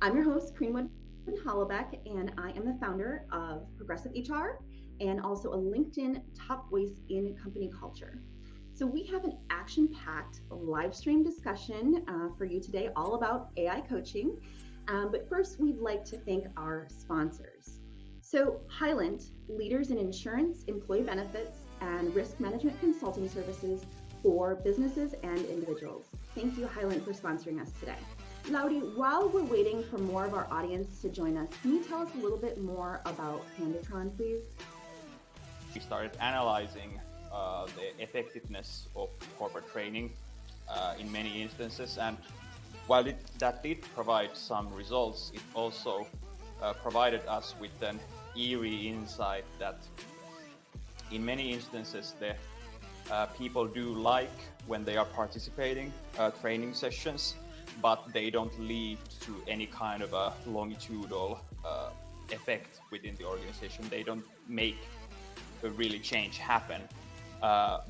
I'm your host, Greenwood Hollaback, and I am the founder of Progressive HR and also a LinkedIn top voice in company culture. So, we have an action packed live stream discussion for you today all about AI coaching. But first, we'd like to thank our sponsors. So, Highland, leaders in insurance, employee benefits, and risk management consulting services for businesses and individuals. Thank you, Highland, for sponsoring us today. Laudi, while we're waiting for more of our audience to join us, can you tell us a little bit more about Pandatron, please? We started analyzing the effectiveness of corporate training in many instances, and while that did provide some results, it also provided us with an eerie insight that in many instances the people do like when they are participating training sessions, but they don't lead to any kind of a longitudinal effect within the organization. They don't make a really change happen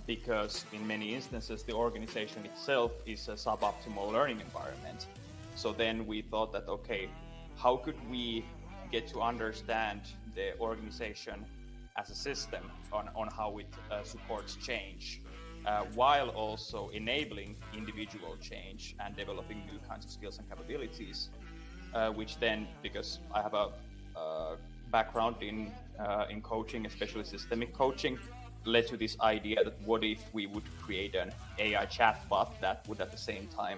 because in many instances the organization itself is a suboptimal learning environment. So then we thought that, okay, how could we get to understand the organization as a system on how it supports change, while also enabling individual change and developing new kinds of skills and capabilities, which then, because I have a background in coaching, especially systemic coaching, led to this idea that what if we would create an AI chatbot that would at the same time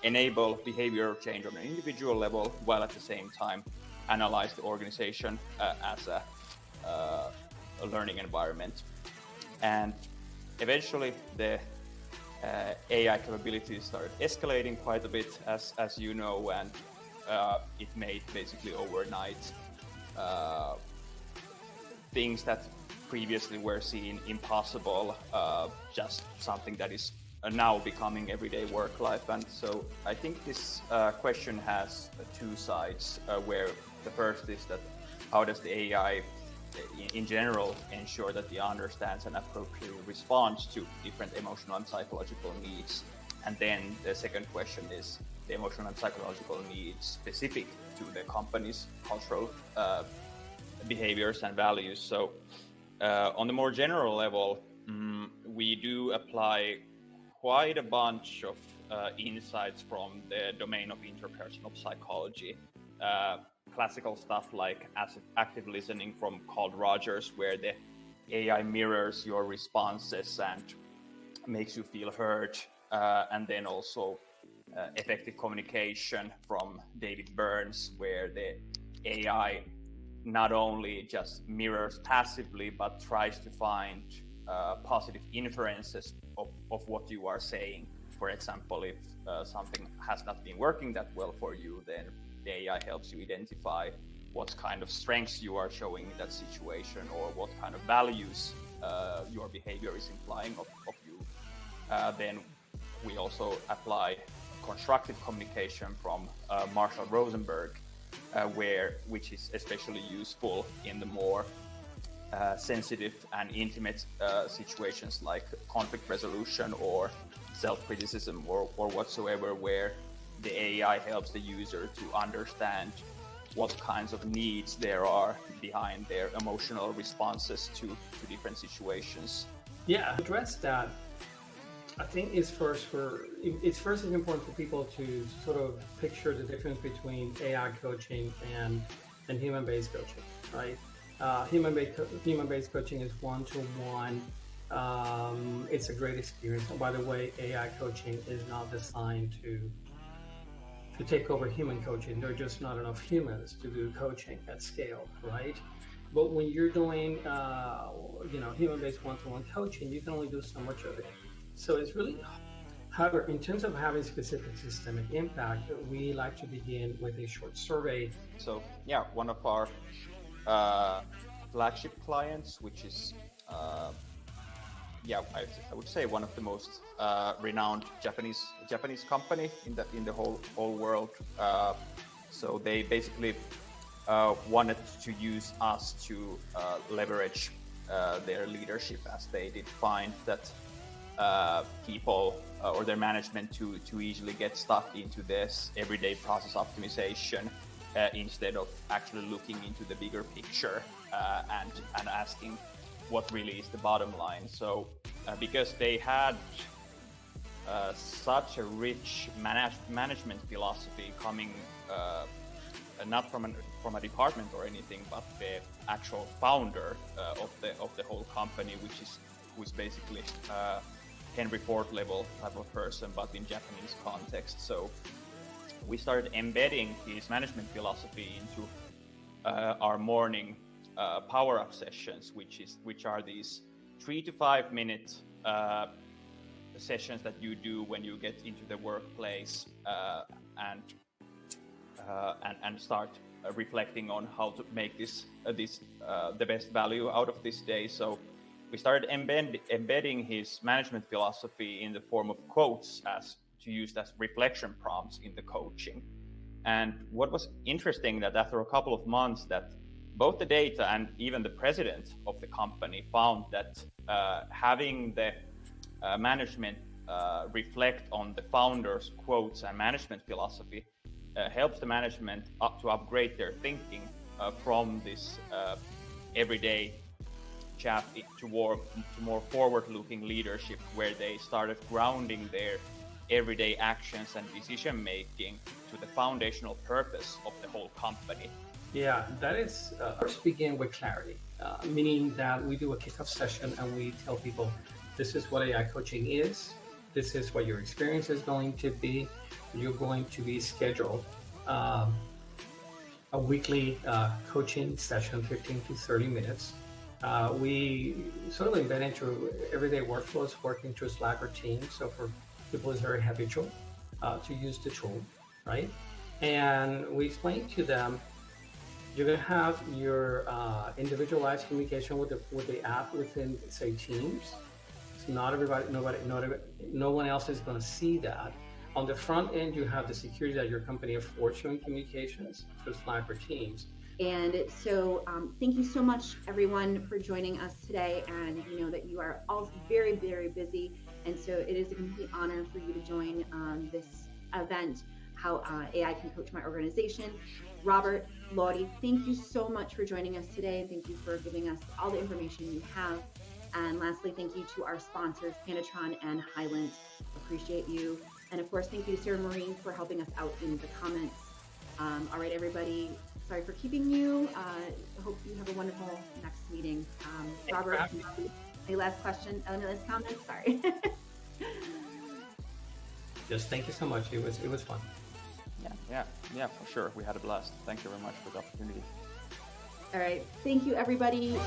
enable behavioral change on an individual level, while at the same time analyze the organization as a learning environment. And eventually the AI capabilities started escalating quite a bit, as you know, and it made basically overnight things that previously were seen impossible, just something that is now becoming everyday work life. And so I think this question has two sides, where the first is that how does the AI in general ensure that it understands and appropriately responds to different emotional and psychological needs. And then the second question is the emotional and psychological needs specific to the company's cultural behaviors and values. So on the more general level, we do apply quite a bunch of insights from the domain of interpersonal psychology. Classical stuff like active listening from Carl Rogers, where the AI mirrors your responses and makes you feel heard. And then also effective communication from David Burns, where the AI not only just mirrors passively, but tries to find positive inferences of what you are saying. For example, if something has not been working that well for you, then the AI helps you identify what kind of strengths you are showing in that situation, or what kind of values your behavior is implying of you. Then we also apply constructive communication from Marshall Rosenberg, which is especially useful in the more sensitive and intimate situations like conflict resolution or self-criticism or whatsoever, where the AI helps the user to understand what kinds of needs there are behind their emotional responses to different situations. Yeah, to address that, I think it's first important for people to sort of picture the difference between AI coaching and human-based coaching, right? Human-based coaching is one-to-one. It's a great experience. And by the way, AI coaching is not designed to take over human coaching. There are just not enough humans to do coaching at scale, right? But when you're doing, human-based one-to-one coaching, you can only do so much of it. So it's really, however, in terms of having specific systemic impact, we like to begin with a short survey. So yeah, one of our flagship clients, which is I would say one of the most renowned Japanese company in the whole world. So they basically wanted to use us to leverage their leadership, as they did find that people or their management to easily get stuck into this everyday process optimization instead of actually looking into the bigger picture and asking what really is the bottom line. So because they had such a rich management philosophy coming not from a department or anything, but the actual founder of the whole company, who is basically Henry Ford level type of person, but in Japanese context. So we started embedding his management philosophy into our morning power-up sessions, which are these 3 to 5 minute sessions that you do when you get into the workplace and start reflecting on how to make this the best value out of this day. So we started embedding his management philosophy in the form of quotes to use as reflection prompts in the coaching. And what was interesting that after a couple of months, that both the data and even the president of the company found that having the management reflect on the founder's quotes and management philosophy helps the management to upgrade their thinking from this everyday chat to more forward-looking leadership, where they started grounding their everyday actions and decision making to the foundational purpose of the whole company. Yeah, that is first begin with clarity, meaning that we do a kickoff session and we tell people, this is what AI coaching is, this is what your experience is going to be. You're going to be scheduled a weekly coaching session, 15 to 30 minutes. We sort of embed into everyday workflows, working through Slack or Teams. So for people, it's very habitual to use the tool, right? And we explain to them, you're going to have your individualized communication with the app within, say, Teams. So not everybody, no one else is going to see that. On the front end, you have the security that your company affords showing communications through Slack or Teams. And so thank you so much, everyone, for joining us today. And you know that you are all very, very busy. And so it is a complete honor for you to join this event, How AI Can Coach My Organization. Robert, Lottie, thank you so much for joining us today. And thank you for giving us all the information you have. And lastly, thank you to our sponsors, Pandatron and Highland. Appreciate you. And of course, thank you to Sarah Marie for helping us out in the comments. All right, everybody, sorry for keeping you. Hope you have a wonderful next meeting. Robert, any last question? Any last comments? Sorry. Just thank you so much. It was fun. Yeah, for sure. We had a blast. Thank you very much for the opportunity. All right. Thank you, everybody.